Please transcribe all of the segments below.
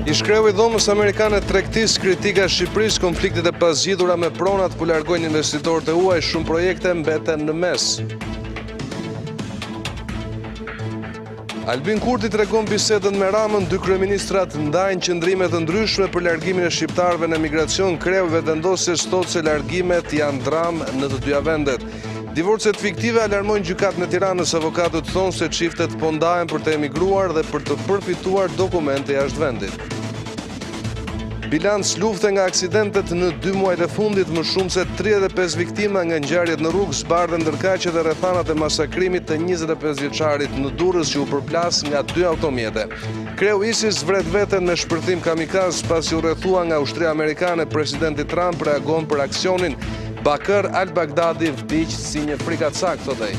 Ish kreu I dhomës amerikane tregtisë kritika Shqipërisë, konfliktet e pazgjidhura me pronat ku largojnë investitorët e huaj, shumë projekte mbeten në mes. Albin Kurti tregon bisedën me Ramen, dy kryeministrat ndajnë qëndrime të ndryshme për largimin e shqiptarëve në emigracion. Kreu vetëndosjes thotë se largimet janë dramë në të dyja vendet. Divorcet fiktive alarmojnë gjykatën e Tiranës. Avokatët thonë se çiftet po ndahen për të emigruar dhe për të përfituar dokumente jashtë vendit. Bilans lufte nga aksidentet në 2 muajt e fundit, më shumë se 35 viktima nga ngjarjet në rrugë, bardhë ndërkaqe dhe rrethanat e masakrimit të 25 vjeçarit në Durrës që u përplas nga 2 automjete. Kreu ISIS vret veten me shpërthim kamikaz pasi u rrethua nga ushtria amerikane. Presidenti Trump reagon për aksionin. Bakr al-Baghdadi vdiq si një frikacak, thotë ai.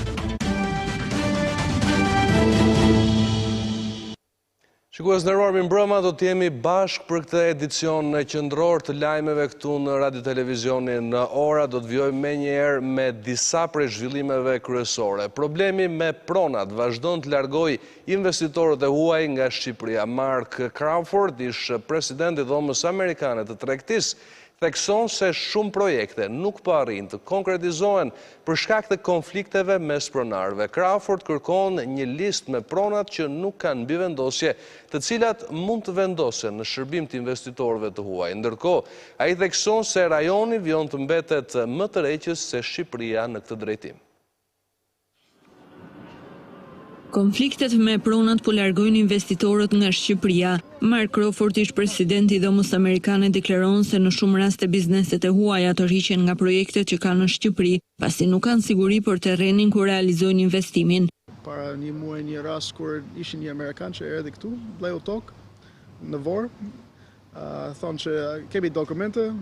Shikues nderuar, mirëmbrëma, do të jemi bashkë për këtë edicion qendror të lajmeve këtu në Radio Televizionin në Ora. Do të vijojmë menjëherë me disa prej zhvillimeve kryesore. Problemi me pronat vazhdon të largojë investitorët e huaj nga Shqipëria. Mark Crawford, ish presidenti I dhomës amerikane të tregtisë, thekson se shumë projekte nuk po arrin të konkretizohen për shkak të konflikteve mes pronarëve. Crawford kërkon një listë me pronat që nuk kanë mbivendosje, të cilat mund të vendosen në shërbim të investitorëve të huaj. Ndërkohë, ai thekson se rajoni vjen të mbetet më tërheqës se Shqipëria në këtë drejtim. Konfliktet me pronat po largojnë investitorët nga Shqipëria. Mark Crawford, ish presidenti I dhomës amerikane, deklaron se në shumë raste bizneset e huaja tërhiqen nga projektet që kanë në Shqipëri, pasi nuk kanë siguri për terrenin ku realizojnë investimin. Para një muaj një rast kur ishin një amerikan që erdhi këtu, bleu tokë në Vor, thonë që kemi dokumente,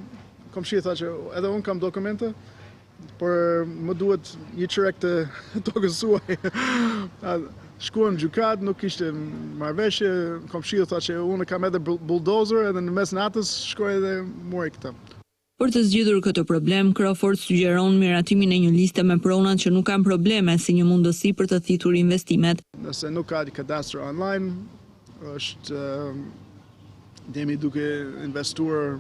komshia tha që edhe unë kam dokumente, por më duhet një çerek të tokës suaj. Shkuam në gjykat, nuk ishte marrëveshje, komshiu tha që unë kam edhe bulldozer, edhe në mes natës shkoj edhe mori këtë. Për të zgjidhur këtë problem, Crawford sugjeron miratimin e një liste me pronat që nuk kanë probleme si një mundësi për të thithur investimet. Nëse nuk ka kadastër online, është jemi duke investuar,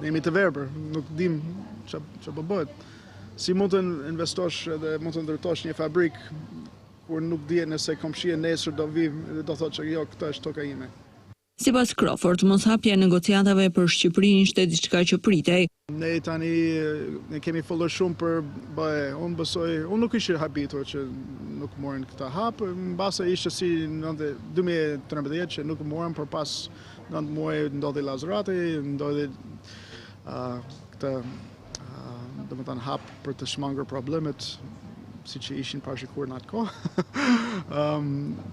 jemi të verbër, nuk dim që po bëhet. Si mund të investosh edhe mund të ndërtosh një fabrik kur nuk dihet nëse komshia nesër do vi dhe do thotë që jo, këtë është toka ime. Sipas Crawford, moshapja e negociatave për Shqipërinë ishte diçka që pritej. Ne tani ne kemi folur shumë për unë nuk isha habitur që nuk morën këtë hap, mbase ishte si 2013 që nuk morën, por pas 9 muaj ndodhi Lazarati, ndodhi këtë domethënë hap për të shmangur problemet si që ishin parashikuar në atë kohë.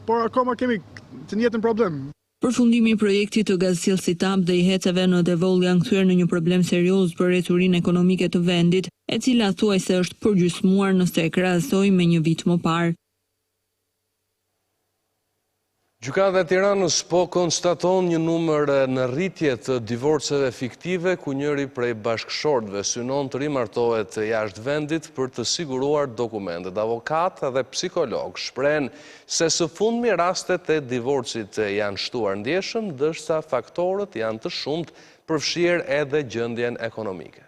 Por akoma kemi të njëjtin problem. Përfundimi I projektit të gazsjellësit TAP dhe I heceve në Devoll janë kthyer në një problem serioz për rreturinë ekonomike të vendit, e cila thuajse është përgjysmuar nëse e krahasojmë me një vit më parë. Gjykata e Tiranës po konstaton një numër në rritje të divorceve fiktive ku njëri prej bashkëshortëve synon të rimartohet jashtë vendit për të siguruar dokumentet. Avokat dhe psikolog shprehen se së fundmi rastet e divorcit janë shtuar ndjeshëm, ndërsa faktorët janë të shumtë, përfshirë edhe gjendjen ekonomike.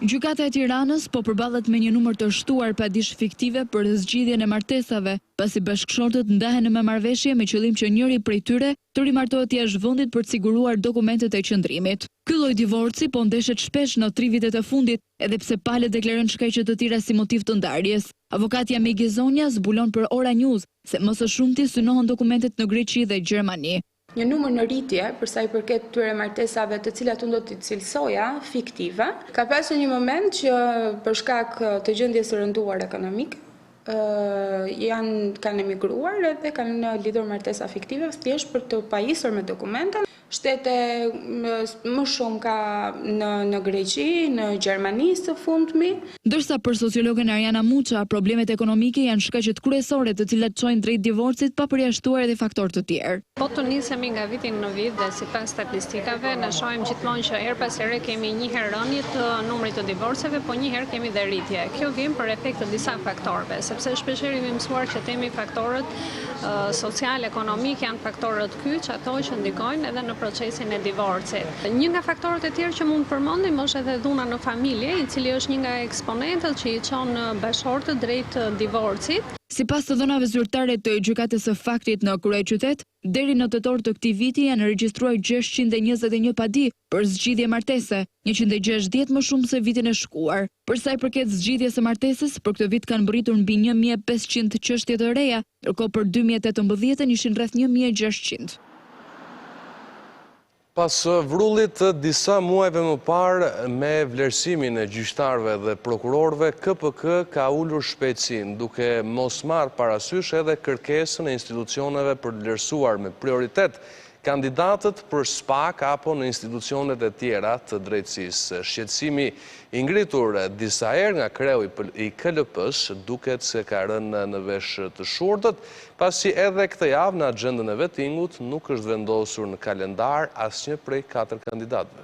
Gjykata e Tiranës po përballet me një numër të shtuar padish fiktive për zgjidhjen e martesave, pasi bashkëshortët ndahen në marrëveshje me qëllim që njëri prej tyre të rimartohet jashtë vendit për të siguruar dokumentet e qëndrimit. Ky lloj divorci po ndeshet shpesh në 3 vitet e fundit, edhe pse palët deklarojnë shkaqe të tjera si motiv të ndarjes. Avokatja Megizonja zbulon për Ora News se më së shumti synohen dokumentet në Greqi dhe Gjermani. Një numër në rritje për sa I përket këtyre martesave të cilat unë do t'i cilësoja fiktive. Ka pasur një moment që për shkak të gjendjes së rënduar ekonomike kanë emigruar edhe kanë lidhur martesa fiktive thjesht për të pajisur me dokumenta. Shtete më shumë ka në Greqi, në Gjermani së fundmi. Ndërsa për sociologen Ariana Muça, problemet ekonomike janë shkaqet kryesore të cilat çojnë drejt divorcit pa përjashtuar edhe faktorë të tjerë. Po të nisemi nga vitin në vit dhe sipas statistikave, ne shohim gjithmonë që her pas here kemi një herë rënje të numrit të divorceve, po një herë kemi dhe rritje. Kjo vjen për efekt të disa faktorëve, sepse shpeshherë jemi mësuar që temi faktorët social, ekonomik janë faktorët kyç, ato që ndikojnë edhe në procesin e divorcit. Një nga faktorët e tjerë që mund përmendim është edhe dhuna në familje, i cili është një nga eksponentët që i çon bashkëshortët drejt divorcit. Sipas të dhënave zyrtare të gjykatës së faktit në Kryeqytet, deri në tetor të këtij viti janë regjistruar 621 padi për zgjidhje martese, 160 më shumë se vitin e shkuar. Për sa i përket zgjidhjes së martesës, për këtë vit kanë mbërritur mbi 1500 çështje të reja, ndërkohë për 2018 ishin rreth 1600. Pas vrullit disa muajve më parë me vlerësimin e gjyqtarëve dhe prokurorëve, KPK ka ulur shpejtësinë, duke mos marrë parasysh edhe kërkesën e institucioneve për të vlerësuar me prioritet kandidatët për SPAK apo në institucionet e tjera të drejtësisë. Shqetësimi i ngritur disa herë nga kreu i KLP-s duket se ka rënë në vesh të shurtët, pasi edhe këtë javë në agjendën e vettingut nuk është vendosur në kalendar asnjë prej 4 kandidatëve.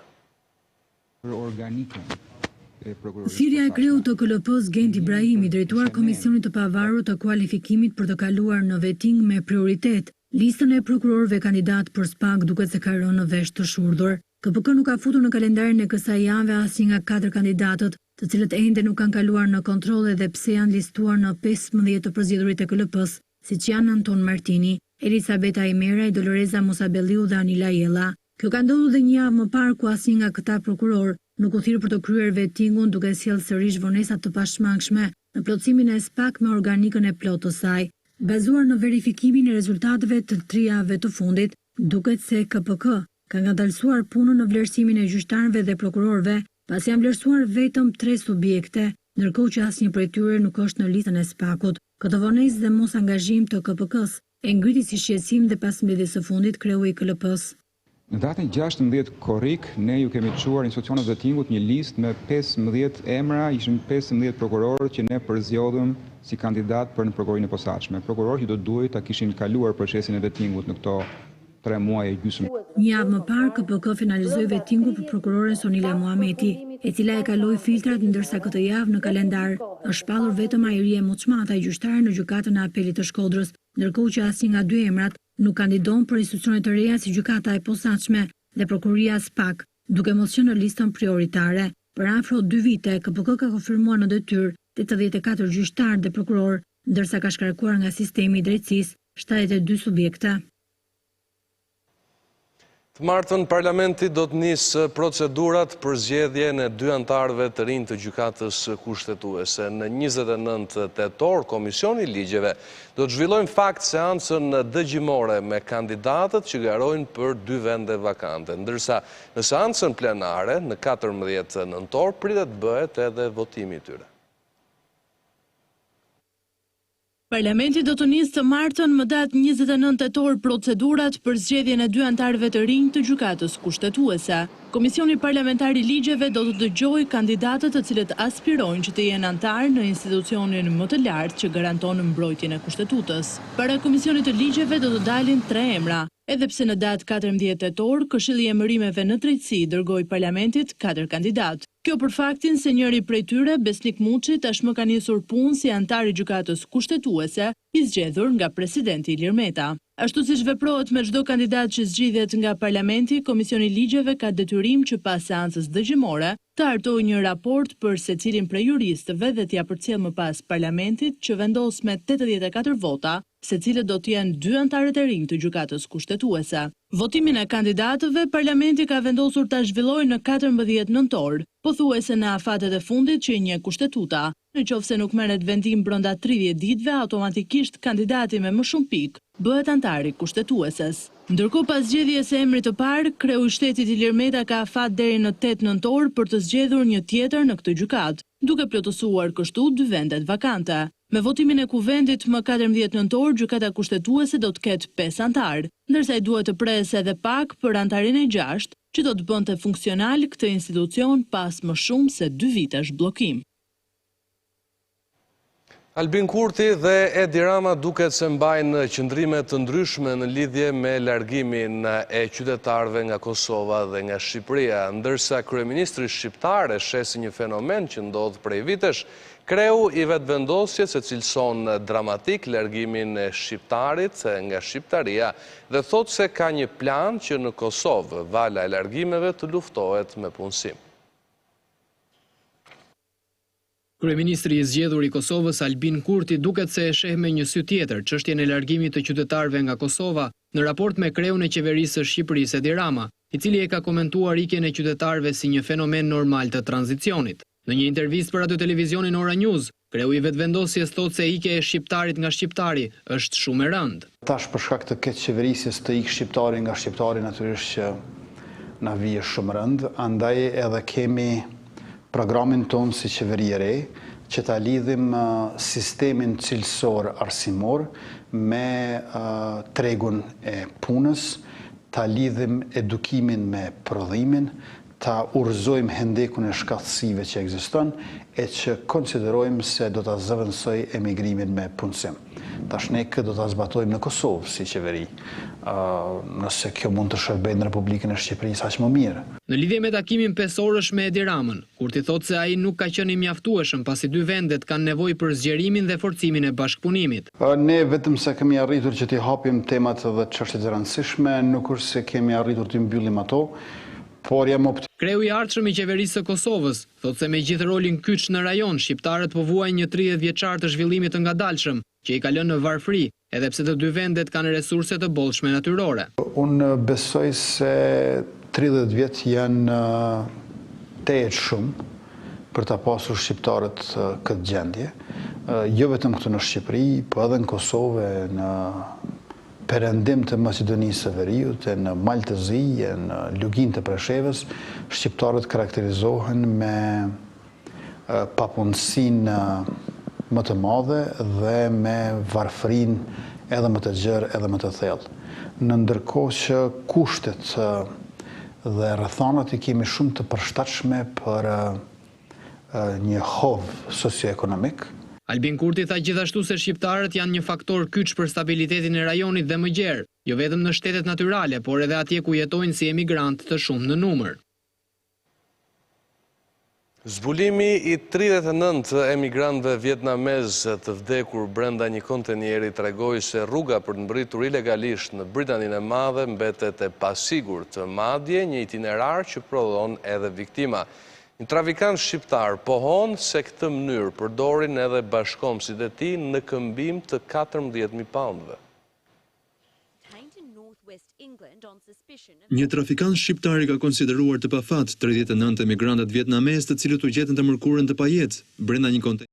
Thirrja e kreut të KLP-s Gent Ibrahimi, drejtuar Komisionit të Pavarur të Kualifikimit për të kaluar në vetting me prioritet listën e prokurorëve kandidat për SPAK duket se ka rënë në vesh të shurdhur. KPK nuk ka futur në kalendarin e kësaj jave asnjë nga 4 kandidatët, të cilët ende nuk kanë kaluar në kontroll edhe pse janë listuar në 15 të përzgjedhurit e KLP-s, siç janë Anton Martini, Elisabeta Imera, Doloreza Musabelliu dhe Anila Jella. Kjo ka ndodhur dhe një javë më parë ku asnjë nga këta prokuror nuk u thirr për të kryer vettingun, duke sjellë sërish vonesa të pashmangshme në plotësimin e SPAK me organikën e plotë të saj. Bazuar në verifikimin e rezultateve të 3 javëve të fundit, duket se KPK ka ngadalësuar punën në vlerësimin e gjyqtarëve dhe prokurorëve, pasi janë vlerësuar vetëm 3 subjekte, ndërkohë që asnjë prej tyre nuk është në listën e SPAK-ut. Këtë vonesë dhe mos angazhim të KPK-s e ngriti si shqetësim dhe pas mbledhjes së fundit kreu i KLP-s. Në datën 16 korrik, ne ju kemi çuar institucionet e vettingut një listë me 15 emra, ishin 15 prokurorë që ne përzgjodhëm si kandidat për në prokurorinë e posaçme. Prokurorët që do duhet ta kishin kaluar procesin e vettingut në këto 3 muaj e gjysmë. Një javë më parë, KPK finalizoi vettingun për prokuroren Sonila Muhameti, e cila e kaloi filtrat, ndërsa këtë javë në kalendar është shpallur vetëm Ajrie Muçmata, gjyqtare në gjykatën e apelit të Shkodrës, ndërkohë që asnjë nga 2 emrat nuk kandidon për institucione të reja si gjykata e posaçme dhe prokuria SPAK, duke mos qenë në listën prioritare. Për afro 2 vite, KPK ka konfirmuar në detyrë 84 gjyqtarë dhe prokuror, ndërsa ka shkarkuar nga sistemi i drejtësisë 72 subjekte. Të martën, Parlamenti do të nisë procedurat për zgjedhjen e 2 anëtarëve të rinj të gjykatës kushtetuese. Në 29 tetor, Komisioni i Ligjeve do të zhvillojnë fakt seancën dëgjimore me kandidatët që garojnë për 2 vende vakante, ndërsa në seancën plenare në 14 nëntor pritet bëhet edhe votimi i tyre. Parlamenti do të nisë të martën më datë 29 tetor procedurat për zgjedhjen e 2 anëtarëve të rinj të gjykatës kushtetuese. Komisioni parlamentar i ligjeve do të dëgjojë kandidatët të cilët aspirojnë që të jenë anëtar në institucionin më të lartë që garanton mbrojtjen e kushtetutës. Para Komisionit të ligjeve do të dalin 3 emra. Edhe pse në datë 14 tetor, Këshilli i Emërimeve në Drejtësi dërgoi Parlamentit 4 kandidat. Kjo për faktin se njëri prej tyre, Besnik Muçi, tashmë ka nisur punë si anëtar i gjykatës kushtetuese, i zgjedhur nga presidenti Ilir Meta. Ashtu siç veprohet me çdo kandidat që zgjidhet nga Parlamenti, Komisioni i Ligjeve ka detyrim që pas seancës dëgjimore të hartojë një raport për secilin prej juristëve dhe t'ia përcjellë më pas Parlamentit, që vendos me 84 vota se cilët do të jenë 2 anëtarët e rinj të gjykatës kushtetuese. Votimin e kandidatëve, Parlamenti ka vendosur ta zhvillojë në 14 nëntor, pothuajse në afatet e fundit që i njeh kushtetuta. Në qoftë se nuk merret vendim brenda 30 ditëve, automatikisht kandidati me më shumë pikë bëhet anëtar i kushtetueses. Ndërkohë, pas zgjedhjes së emrit të parë, kreu i shtetit Ilir Meta ka afat deri në 8 nëntor për të zgjedhur një tjetër në këtë gjykatë, duke plotësuar kështu 2 vendet vakante. Me votimin e kuvendit më 14 nëntor, gjykata kushtetuese do të ketë 5 anëtar, ndërsa i duhet të presë edhe pak për anëtarin e 6, që do të bënte funksional këtë institucion pas më shumë se 2 vitesh bllokim. Albin Kurti dhe Edi Rama duket se mbajnë qëndrime të ndryshme në lidhje me largimin e qytetarëve nga Kosova dhe nga Shqipëria, ndërsa kryeministri shqiptar e shesi një fenomen që ndodh prej vitesh, kreu i vetëvendosjes se cilëson dramatik largimin e shqiptarit nga Shqiptaria dhe thot se ka një plan që në Kosovë vala e largimeve të luftohet me punësim. Kryeministri i zgjedhur i Kosovës Albin Kurti duket se e sheh me një sy tjetër çështjen e largimit të qytetarëve nga Kosova në raport me kreun e qeverisë së Shqipërisë Edi Rama, i cili e ka komentuar ikjen e qytetarëve si një fenomen normal të tranzicionit. Në një intervistë për radio-televizionin Ora News, kreu i vetëvendosjes thotë se ikja e shqiptarit nga shqiptari është shumë e rëndë. Tash për shkak të këtë qeverisjes të ikë shqiptari nga shqiptari natyrisht që na vije shumë rëndë, andaj edhe kemi programin tonë si qeveri e re, që ta lidhim sistemin cilësor arsimor me tregun e punës, ta lidhim edukimin me prodhimin, ta urëzojmë hendekun e shkatësive që ekziston e që konsiderojmë se do ta zëvendësoj emigrimin me punësim. Tash ne këtë do ta zbatojmë në Kosovë si qeveri, nëse kjo mund të shërbejë në Republikën e Shqipërisë aq më mirë. Në lidhje me takimin pesorësh me Edi Ramën, Kurti thotë se ai nuk ka qenë i mjaftueshëm pasi dy vendet kanë nevojë për zgjerimin dhe forcimin e bashkëpunimit. Ne vetëm se kemi arritur që t'i hapim temat dhe çështjet e rëndësishme, nuk është se kemi arritur t'i mbyllim ato, por jam optimist. Kreu i ardhshëm i qeverisë së Kosovës thotë se me gjithë rolin kyç në rajon, shqiptarët po vuajnë një 30 vjeçar të zhvillimit të ngadalshëm, që i ka lënë në varfëri, edhe pse të dy vendet kanë resurse të bollshme natyrore. Unë besoj se 30 vjet janë tejet shumë për ta pasur shqiptarët këtë gjendje, jo vetëm këtu në Shqipëri, po edhe në Kosovë, në perëndim të Maqedonisë së Veriut, në Maltëzi, në Lugin të Preshevës, shqiptarët karakterizohen me papunësinë më të madhe dhe me varfërinë edhe më të gjerë edhe më të thellë. Në ndërkohë që kushtet dhe rrethanat i kemi shumë të përshtatshme për një hov socioekonomik. Albin Kurti tha gjithashtu se shqiptarët janë një faktor kyç për stabilitetin e rajonit dhe më gjerë, jo vetëm në shtetet natyrale, por edhe atje ku jetojnë si emigrantë të shumë në numër. Zbulimi i 39 emigrantëve vietnamez të vdekur brenda një kontenjeri tregoi se rruga për të mbritur ilegalisht në Britaninë e Madhe mbetet e pasigurt, madje një itinerar që prodhon edhe viktima. Një trafikant shqiptar pohon se këtë mënyrë përdorin edhe bashkëkombësit e tij në këmbim të 14.000 poundëve. Një trafikant shqiptar i ka konsideruar të pafat 39 emigrantët vietnamez të cilët u gjetën të mërkurën të pajet brenda një kontenjeri.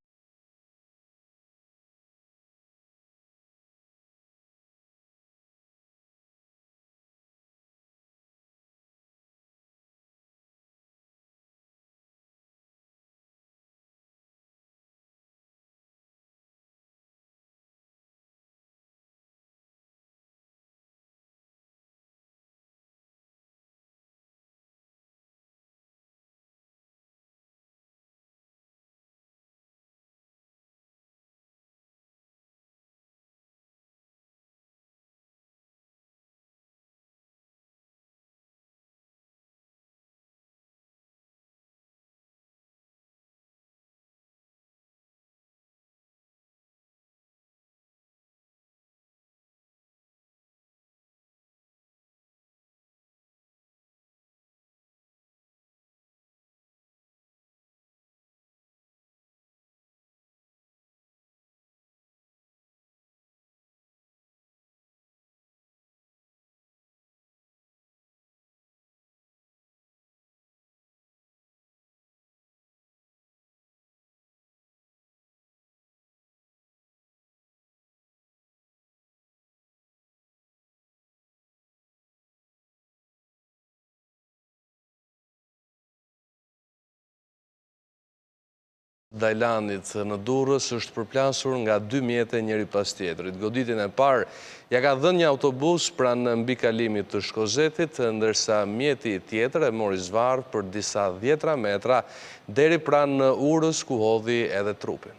Dajlanit në Durrës është përplasur nga 2 mjete njëri pas tjetrit. Goditjen e parë ja ka dhënë një autobus pranë mbikalimit të Shkozetit, ndërsa mjeti tjetër e mori zvarr për disa 10 metra deri pranë urës ku hodhi edhe trupin.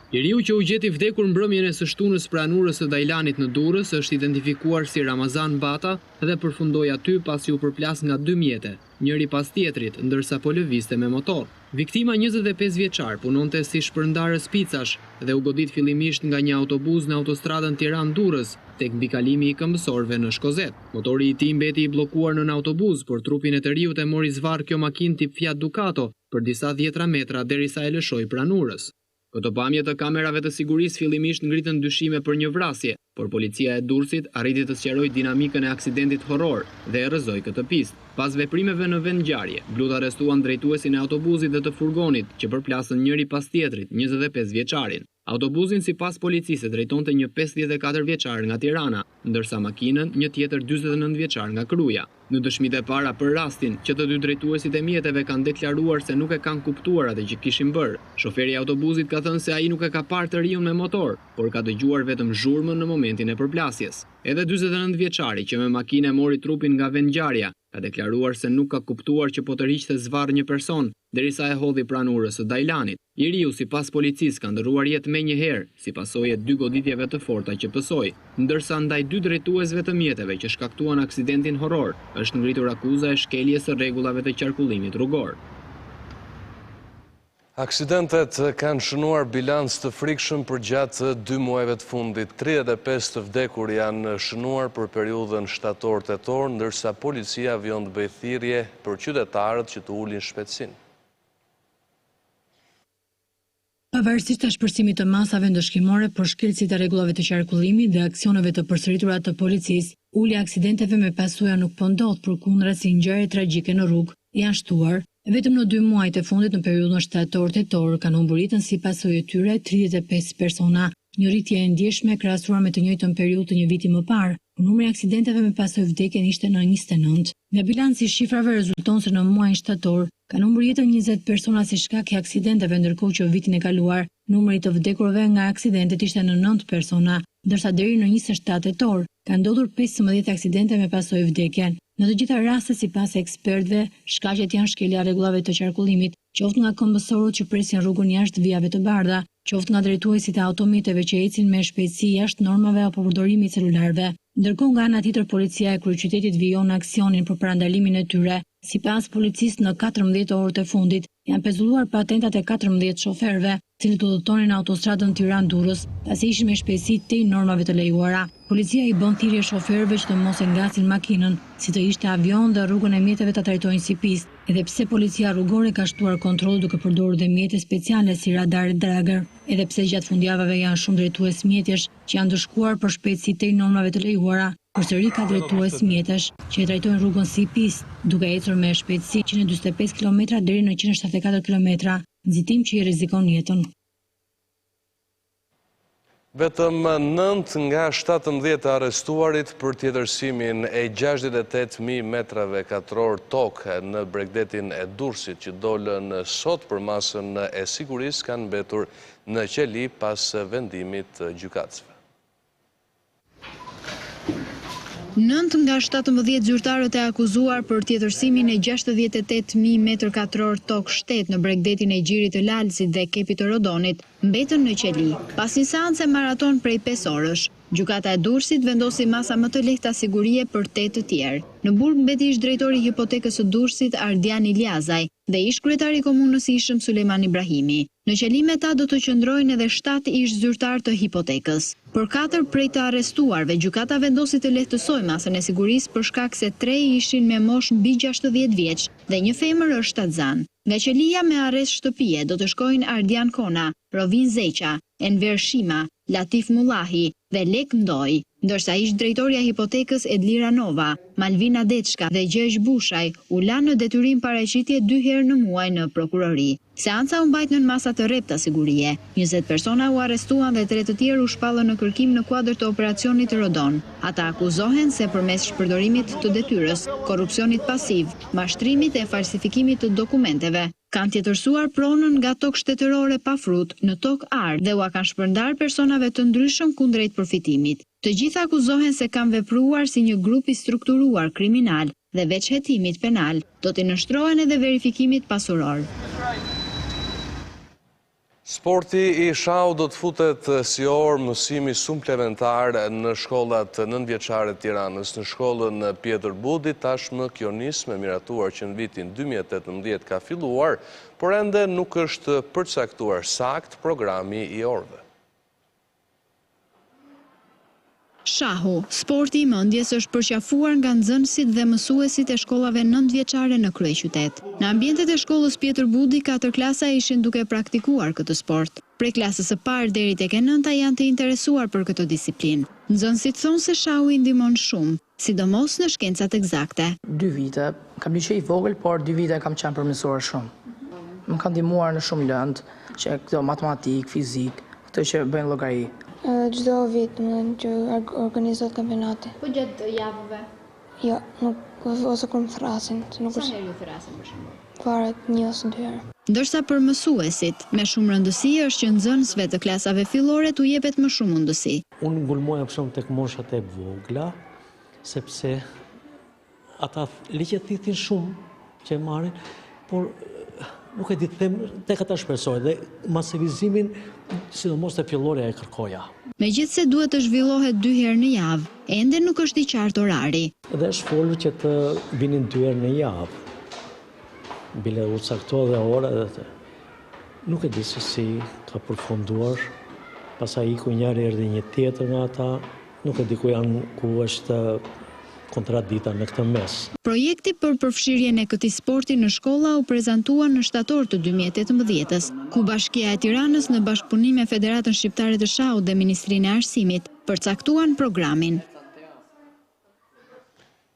Njeriu që u gjeti vdekur mbrëmjen e së shtunës pranurës së Dajlanit në Durrës është identifikuar si Ramazan Bata dhe përfundoi aty pasi u përplas nga 2 mjete, njëri pas tjetrit, ndërsa po lëvizte me motor. Viktima 25 vjeçar punonte si shpërndarës picash dhe u godit fillimisht nga një autobus në autostradën Tiranë-Durrës, tek mbikalimi i këmbësorëve në Shkozet. Motori i tij mbeti i bllokuar nën autobus, por trupi e të riut e mori zvarr kjo makinë tip Fiat Ducato për disa dhjetra metra derisa e lëshoi pranurës. Këto pamje të kamerave të sigurisë fillimisht ngritën dyshime për një vrasje, por policia e Durrësit arriti të sqarojë dinamikën e aksidentit horror dhe e rrëzoi këtë pistë. Pas veprimeve në vend ngjarje, blut arrestuan drejtuesin e autobusit dhe të furgonit që përplasën njëri pas tjetrit 25 vjeçarin. Autobusin sipas policisë drejtonte një 54 vjeçar nga Tirana, ndërsa makinën një tjetër 49 vjeçar nga Kruja. Në dëshmitë e para për rastin që të dy drejtuesit e mjeteve kanë deklaruar se nuk e kanë kuptuar atë që kishin bërë. Shoferi i autobusit ka thënë se ai nuk e ka parë të riun me motor, por ka dëgjuar vetëm zhurmën në momentin e përplasjes. Edhe 49 vjeçari që me makinë mori trupin nga vendngjarja ka deklaruar se nuk ka kuptuar që po të riqte zvarr një person, derisa e hodhi pranurës së Dajlanit. Njeriu sipas policisë ka ndërruar jetë menjëherë, si pasojë e 2 goditjeve të forta që pësoi, ndërsa ndaj 2 drejtuesve të mjeteve që shkaktuan aksidentin horror, është ngritur akuza e shkeljes së rregullave të qarkullimit rrugor. Aksidentet kanë shënuar bilans të frikshëm për gjatë 2 muajve të fundit. 35 të vdekur janë shënuar për periudhën shtator-tetor, ndërsa policia vjon të bëjë thirrje për qytetarët që të ulin shpejtësinë. Pavarësisht të shpërsimit të masave ndëshkimore për shkelësit e rregullave të qarkullimit dhe aksioneve të përsëritura të policisë, ulja aksidenteve me pasoja nuk po ndodh, përkundër si ngjarje tragjike në rrugë janë shtuar. Vetëm në 2 muajt e fundit në periudhën shtator-tetor kanë humburitën si pasojë e tyre 35 persona, një rritje e ndjeshme krahasuar me të njëjtën periudhë të një viti më parë. Numri i aksidenteve me pasojë vdekje ishte në 29. Nga bilanci i shifrave rezulton se në muajin shtator kanë humbur jetën 20 persona si shkak i aksidenteve, ndërkohë që vitin e kaluar numri të vdekurve nga aksidentet ishte në 9 persona, ndërsa deri në 27 tetor ka ndodhur 15 aksidente me pasojë vdekje. Në të gjitha rastet, sipas ekspertëve, shkaqet janë shkelja e rregullave të qarkullimit, qoftë nga këmbësorët që presin rrugën jashtë vijave të bardha, qoftë nga drejtuesit e automiteve që ecin me shpejtësi jashtë normave apo përdorimi i celularëve. Ndërkohë nga ana tjetër policia e kryeqytetit vijon aksionin për parandalimin e tyre. Sipas policisë në 14 orët e fundit janë pezulluar patentat e 14 shoferëve, cilët udhëtonin autostradën Tiranë-Durrës, pasi ishin me shpejtësi tej normave të lejuara. Policia i bën thirrje shoferëve që të mos e ngasin makinën, si të ishte avion dhe rrugën e mjeteve ta trajtojnë si pistë, edhe pse policia rrugore ka shtuar kontroll duke përdorur dhe mjete speciale si radarit dragër, edhe pse gjatë fundjavave janë shumë drejtues mjetësh që janë dëshkuar për shpejtësi tej normave të lejuara. Përsëri ka drejtues mjetësh që e trajtojnë rrugën si pistë, duke ecur me shpejtësi 145 km deri në 174 km, nxitim që i rrezikon jetën. Vetëm 9 nga 17 arrestuarit për tjetërsimin e 68.000 metrave katror tokë në Bregdetin e Durrësit që dolën sot për masën e sigurisë kanë mbetur në qeli pas vendimit të gjykatësve. 9 nga 17 zyrtarët e akuzuar për tjetërsimin e 68.000 metër katror tokë shtet në Bregdetin e Gjirit të Lalësit dhe Kepit të Rodonit mbetën në qeli, pas një seance maraton prej 5 orësh. Gjykata e Durrësit vendosi masa më të lehta sigurie për 8 të tjerë. Në burg mbeti ish drejtori i hipotekës së Durrësit Ardian Iliazaj dhe ish kryetari i komunës Ishëm Sulejman Ibrahimi. Në qeli me ta do të qëndrojnë edhe 7 ish zyrtar të hipotekës. Për 4 prej të arrestuarve, gjykata vendosi të lehtësoj masën e sigurisë për shkak se 3 ishin me moshë mbi 60 vjeç dhe një femër është shtatzan. Nga qelia me arrest shtëpie do të shkojnë Ardian Kona, Rovin Zeqa, Enver Shima, Latif Mullahi dhe Lek Mdoj, ndërsa ish drejtoria hipotekës Edlira Nova, Malvina Deçka dhe Gjergj Bushaj u lanë në detyrim paraqitje 2 herë në muaj në prokurori. Seanca u mbajt në masa të rrepta sigurie. 20 persona u arrestuan dhe 3 të tjerë u shpallën në kërkim në kuadër të operacionit Rodon. Ata akuzohen se përmes shpërdorimit të detyrës, korrupsionit pasiv, mashtrimit e falsifikimit të dokumenteve, kanë tjetërsuar pronën nga tokë shtetërore pa frut në tokë ardh dhe ua kanë shpërndar personave të ndryshëm kundrejt përfitimit. Të gjitha akuzohen se kanë vepruar si një grup i strukturuar kriminal dhe veç hetimit penal, do t'i nështrohen edhe verifikimit pasuror. Sporti i shau do të futet si orë mësimi suplementar në shkollat nëntëvjeçare të Tiranës. Në shkollën Pjetër Budi, tashmë kjo nismë e miratuar që në vitin 2018 ka filluar, por ende nuk është përcaktuar sakt programi i orëve. Shahu, sporti i mendjes është përqafuar nga nxënësit dhe mësuesit e shkollave nëntëvjeçare në kryeqytet. Në ambientet e shkollës Pjetër Budi, 4 klasa ishin duke praktikuar këtë sport. Prej klasës së parë deri tek e 9-ta janë të interesuar për këtë disiplinë. Nxënësit thonë se shahu i ndihmon shumë, sidomos në shkencat eksakte. 2 vite, kam liçe i vogël, por 2 vite kam qenë përmirësuar shumë. Më kanë ndihmuar në shumë lëndë, që këto matematik, fizik, këto që bëjnë llogari. Çdo vit që organizohet kampionati. Po gjatë javëve? Jo, nuk ose kur më thrasin. Sa herë ju thrasin për shembull? Varet 1 ose 2 herë. Ndërsa për mësuesit, me shumë rëndësi është që nxënësve të klasave fillore t'u jepet më shumë mundësi. Unë ngulmoja për shumë tek moshat e vogla, sepse ata liqet thithin shumë që e marrin, por nuk e di të them tek ata shpresoj dhe masivizimin sidomos te fillorja e kerkoja. Megjithse duhet të zhvillohet 2 herë në javë, ende nuk është i qartë orari. Dhe është folur që të vinin 2 herë në javë. Bile u caktua dhe ora dhe nuk e di se si ka përfunduar. Pastaj iku njëri erdhi një tjetër nga ata, nuk e di ku është kontradita në këtë mes. Projekti për përfshirjen e këtij sporti në shkolla u prezantua në shtator të 2018-s, ku Bashkia e Tiranës në bashkëpunim me Federatën Shqiptare të Shahut dhe Ministrinë e Arsimit përcaktuan programin.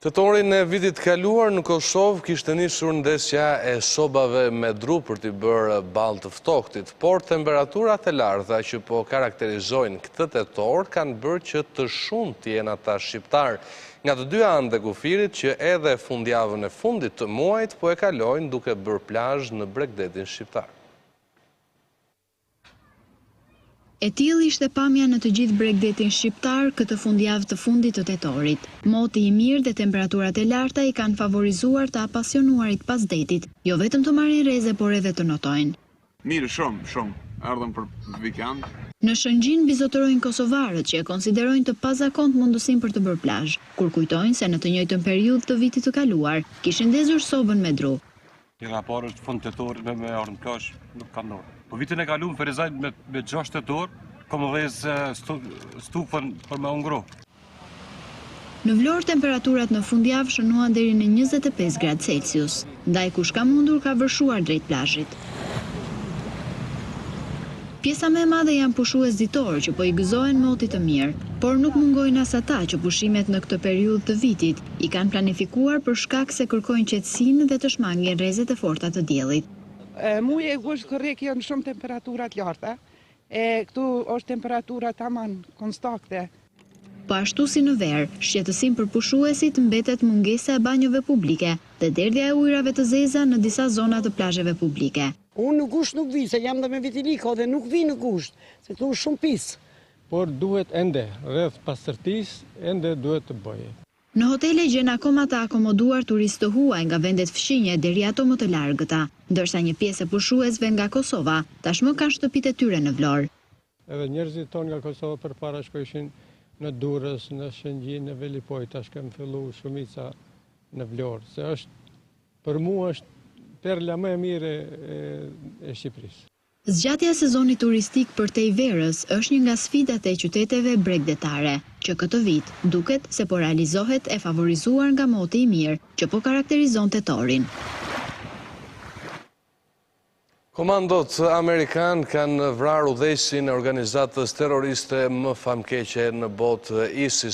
Tetorin e vitit kaluar në Kosovë kishte nisur ndesja e sobave me dru për t'i bërë ballë të ftohtit, por temperaturat e larta që po karakterizojnë këtë tetor kanë bërë që të shumtë jenë ata shqiptar nga të 2 anë të kufirit që edhe fundjavën e fundit të muajit po e kalojnë duke bërë plazh në Bregdetin shqiptar. E tillë ishte pamja në të gjithë Bregdetin shqiptar këtë fundjavë të fundit të tetorit. Moti i mirë dhe temperaturat e larta i kanë favorizuar të apasionuarit pas detit, jo vetëm të marrin rreze, por edhe të notojnë. Mirë, shumë. Ardhëm për vikend. Në Shëngjin bizotërojnë kosovarët që e konsiderojnë të pazakont mundësinë për të bërë plazh, kur kujtojnë se në të njëjtën periudhë të vitit të kaluar kishin ndezur sobën me dru. Nga parë është fund tetorit me ardhmë plazh, nuk ka ndodhur. Po vitin e kaluar Ferizaj me 6 tetor, kam vëz stufën për me ngro. Në Vlorë temperaturat në fundjavë shënuan deri në 25 gradë Celsius, ndaj kush ka mundur ka vërshuar drejt plazhit. Pjesa më e madhe janë pushues ditor që po i gëzohen motit të mirë, por nuk mungojnë as ata që pushimet në këtë periudhë të vitit i kanë planifikuar për shkak se kërkojnë qetësinë dhe të shmangin rrezet e forta të diellit. Muaji e gusht korrekt janë shumë temperaturat larta. Këtu është temperatura tamam konstante. Po ashtu si në verë, shqetësim për pushuesit mbetet mungesa e banjove publike dhe derdhja e ujrave të zeza në disa zona të plazheve publike. Unë në gusht nuk vi, se jam dhe me vitiliko dhe nuk vi në gusht, se këtu është shumë pis. Por duhet ende, rreth pastërtis, ende duhet të bëje. Në hotele gjen akoma të akomoduar turistë të huaj nga vendet fqinje deri ato më të largëta, ndërsa një pjesë e pushuesve nga Kosova tashmë kanë shtëpitë e tyre në Vlorë. Edhe njerëzit tonë nga Kosova përpara shkojshin në Durrës, në Shëngjin, në Velipoj, tash kanë filluar shumica në Vlorë, se është për mua është perla më e mirë e Shqipërisë. Zgjatja e sezonit turistik për tej verës është një nga sfidat e qyteteve bregdetare, që këtë vit duket se po realizohet e favorizuar nga moti i mirë që po karakterizon tetorin. Komandot amerikan kanë vrarë udhëheqësin e organizatës terroriste më famkeqe në botë ISIS.